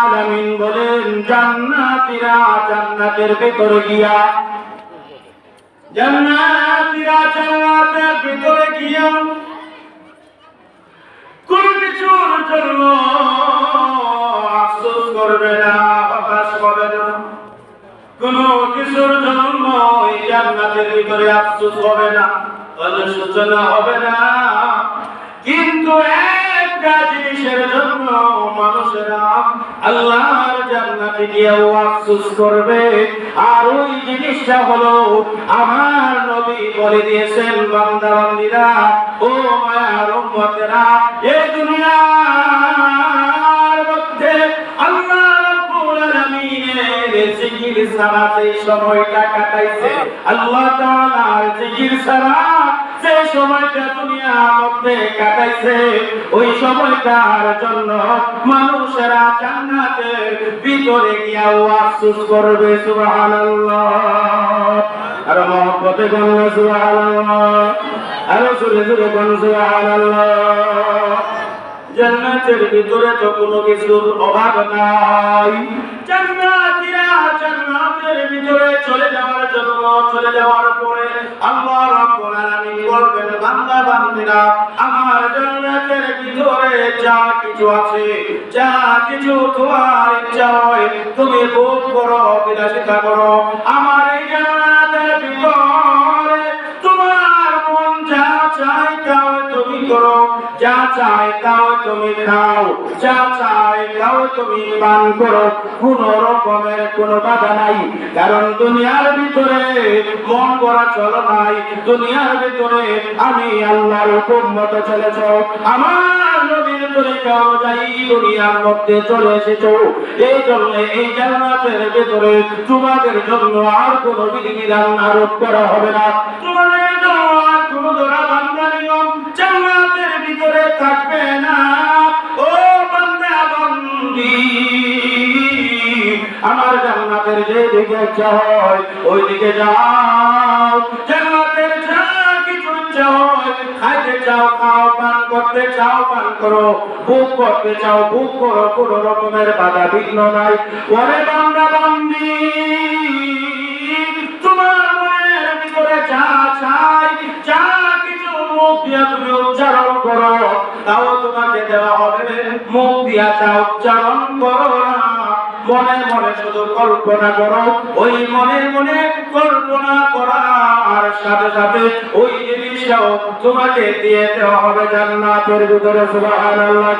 আলামিন বলেন জান্নাতীরা জান্নাতের ভিতরে গিয়া জান্নাতের ভিতরে গিয়া কোন কিছুর জন্য আফসোস করবে না, হতাশ হবে না, কোন কিছুর জন্য এই জান্নাতের ভিতরে আফসোস হবে না, অনুশোচনা হবে না। কিন্তু একটা জিনিসের জন্য মানুষেরা আল্লাহর জান্নাতে গিয়েও আফসোস করবে, আর ওই জিনিসটা হলো আমার নবী বলে দিয়েছেন, বান্দা বান্দীরা, ও মায়ার উম্মতেরা, এই দুনিয়ার মধ্যে আল্লাহ রাব্বুল আলামিনের জিকির ছাড়া যে সময়টা কাটাইছে, আল্লাহ তাআলার জিকির ছাড়া যে সময়টা দুনিয়ার মধ্যে কাটাইছে, ওই সময়টার জন্য মানুষেরা জান্নাতের ভিতরে গিয়েও আফসোস করবে। সুবহানাল্লাহ। আর মহব্বতে বলুন সুবহানাল্লাহ, আর জোরে জোরে বলুন সুবহানাল্লাহ। জান্নাতের ভিতরে তো কোনো কিছুর অভাব নাই। জান্নাতীরা জান্নাতের ভিতরে চলে যাওয়ার জন্য, চলে যাওয়ার পরে আল্লাহ রাব্বুল আলামিন বলবেন, বান্দা বান্দীরা, আমার জান্নাতের ভিতরে যা কিছু আছে, যা কিছু তোমার ইচ্ছা হয় তুমি ভোগ করো, বিলাসিতা করো। আমার এই জান্নাতের ভিতরে তোমার মন যা চায় তাও তুমি করো, যা চায় তাও তুমি খাও, যা চায় তাও তুমি পান করো, কোন রকমের কোনো বাধা নাই। কারণ দুনিয়ার ভিতরে মন করা চলো নাই, দুনিয়ার ভিতরে আমি আল্লাহর হুকুম মতো চলেছ, আমার নবীর তরিকা অনুযায়ী দুনিয়ার মধ্যে চলে এসেছো। এই জন্য এই জান্নাতের ভিতরে তোমাদের জন্য আর কোনো বিধিবিধান আরোপ করা হবে না, তোমাদের জন্য আর কোনো ধরা বান্ধা নিয়ম জান্নাতের ভিতরে থাকবে না। ও বান্দা বান্দি, আমার জান্নাতের যে দিকে ইচ্ছা হয় ওই দিকে যাও, জান্নাতের যা কিছু ইচ্ছা হয়, খাইতে চাও খাও, পান করতে চাও পান করো, ভোগ করতে চাও ভোগ করো, কোনো রকমের বাধা বিঘ্ন নাই। ওরে বান্দা বান্দি, তোমার মনের ভিতরে যা চাই, যা কিছু মুখ দিয়া তুমি উচ্চারণ করো, তাও তোমাকে দেওয়া হবে। মুখ দিয়া তা উচ্চারণ করো না, মনে মনে শুধু কল্পনা করো। ওই মনে মনে কল্পনা করার সাথে সাথে ওই জিনিসটাও তোমাকে দিয়ে দেওয়া হবে জান্নাতের ভিতরে। সুবহানাল্লাহ।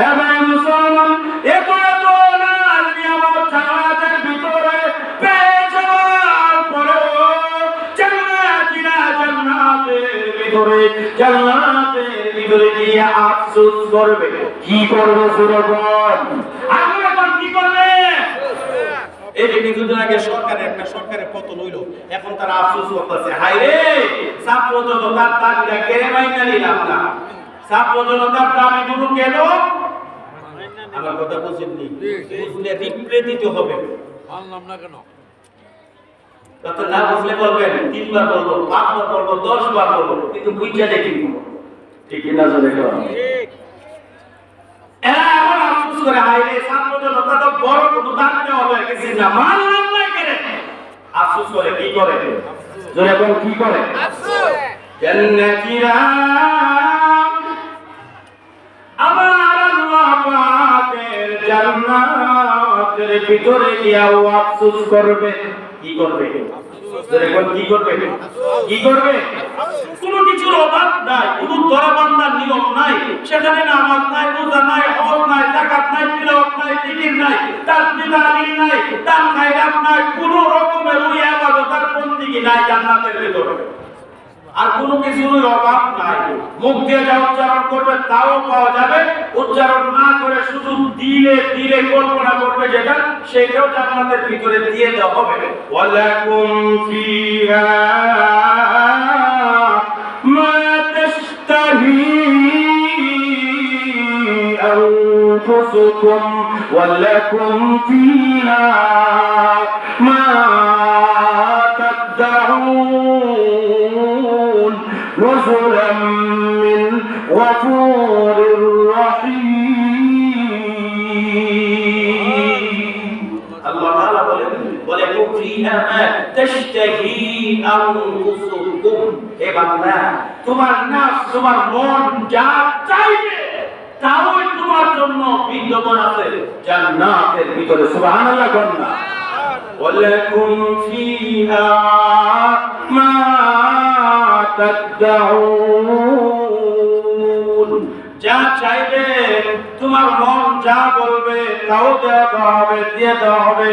এবার মুসলমান, এত এত নাজ নিয়ামত জান্নাতের ভিতরে পেয়ে যাওয়ার পরেও জান্নাতীরা জান্নাতের ভিতরে গিয়ে আফসোস করবে। কি করবে সুরগণ? এই যে কিছুদিন আগে সরকারের পতন হইল, এখন তারা আফসোস করতেছে, হায় রে, ছাত্র জনতার দাবিটা কেড়ে মাইনা নিলাম না, ছাত্র জনতার দাবি গুলো কেন? আমার কথা বুঝেননি? বুঝলে রিপ্লে দিতে হবে। আনলাম না কেন? কথা না বুঝলে বলবেন, 3 বার বলবো, 5 বার বলবো, 10 বার বলবো, কিন্তু বুঝা দেখি ঠিক না দেখো। এখন আফসোস করে, হায় রে, ছাত্র জনতা তো বড় কোনো দাবি নেওয়া হয়ে গেছে না, মানলাম না কেন? আফসোস করে। কি করে? জোরে বল, কি করে? আফসোস। জান্নাতীরা আমার আল্লাহ পাকের জান্নাতের ভিতরে গিয়েও আফসোস করবে। কি করবে? জোরে বল, কি করবে? কি করবে? কোনো কিছুর অভাব নাই, কোনো দরবান্দার নিয়ম নাই, সেখানে নামাজ নাই, রোজা নাই, হজ নাই, যাকাত নাই, তিলাওয়াত নাই, জিকির নাই, তাসবিহ তাহলিল নাই, দান খায়রাত নাই, কোনো রকমের ওই ইবাদত আর বন্দেগী নাই জান্নাতের ভিতরে। আর কোনো কিছুর অভাব নাই। মুখ দিয়ে যা উচ্চারণ করবে তাও পাওয়া যাবে, উচ্চারণ না করে শুধু দিলে দিলে কল্পনা করবে যেটা, সেটাও জান্নাতের ভিতরে দিয়ে দেওয়া হবে। ওয়ালাকুম ফিহা মা তাশতাহি আনফুসুকুম ওয়ালাকুম ফিহা মা তাদউন নুজুলাম মিন গফুরির রহিম। فيها ما تشتهي أنفسكم হে বান্দা তোমার নফস তোমার মন যা চাইবে তাই তোমার জন্য বিদ্যমান আছে জান্নাতের ভিতরে সুবহানাল্লাহ গন্না ওয়ালাকুম ফিহা মা তাদউন যা চাইবে তোমার মন যা বলবে তাও দেওয়া হবে দিয়ে দেওয়া হবে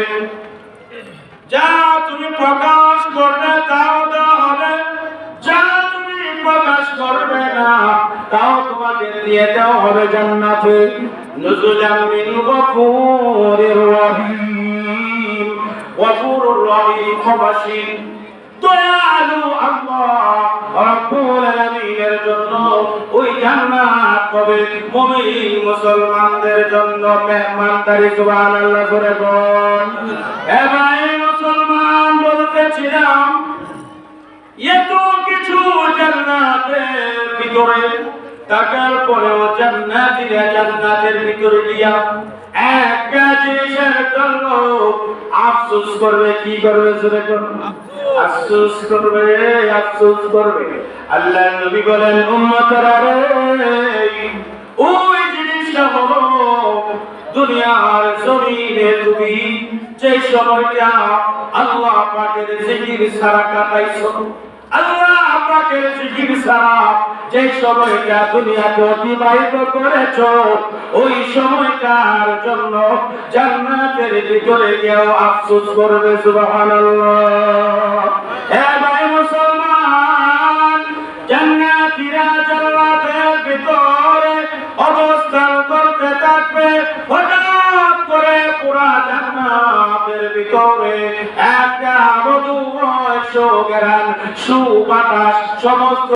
যা তুমি প্রকাশ করবে তাও দেওয়া হবে যা তুমি প্রকাশ করবে না তাও তোমাকে দিয়ে দেওয়া হবে জান্নাতে নুজুলাম মিন গফুরির রহিম গফুরুর রহিম খবাসিন দয়ালু আল্লাহ রাব্বুল আলামিনের জন্য ওই জান্নাত হবে মুমিন মুসলমানদের জন্য মেহমানদারি সুবহানাল্লাহ করে বল এ ভাই মুসলমান বলতেছিলাম এত কিছু জান্নাতের ভিতরে থাকার পরেও জান্নাতীরা জান্নাতের ভিতরে গিয়া একটা জিনিসের জন্য আফসোস করবে কি করবে জোরে করবে আফসোস করবে আফসোস করবে আল্লাহ নবী বলেন উম্মতরা রে ওই জিনিসটা হলো দুনিয়ার জমিনে তুমি যে সময়টা আল্লাহ পাকের জিকির ছাড়া কাটাইছো আল্লাহ পাকের জিকির ছাড়া যে সময়টা দুনিয়াতে অতিবাহিত করেছো ওই সময়টার জন্য জান্নাতের ভিতরে গিয়েও আফসোস করবে সুবহানাল্লাহ হে ভাই মুসলমান জান্নাতীরা জান্নাতের ভিতরে অবস্থান করতে থাকবে হঠাৎ করে পুরা জান্নাতের ভিতরে একটা মধুময় সুঘ্রাণ সুবাতাস সমস্ত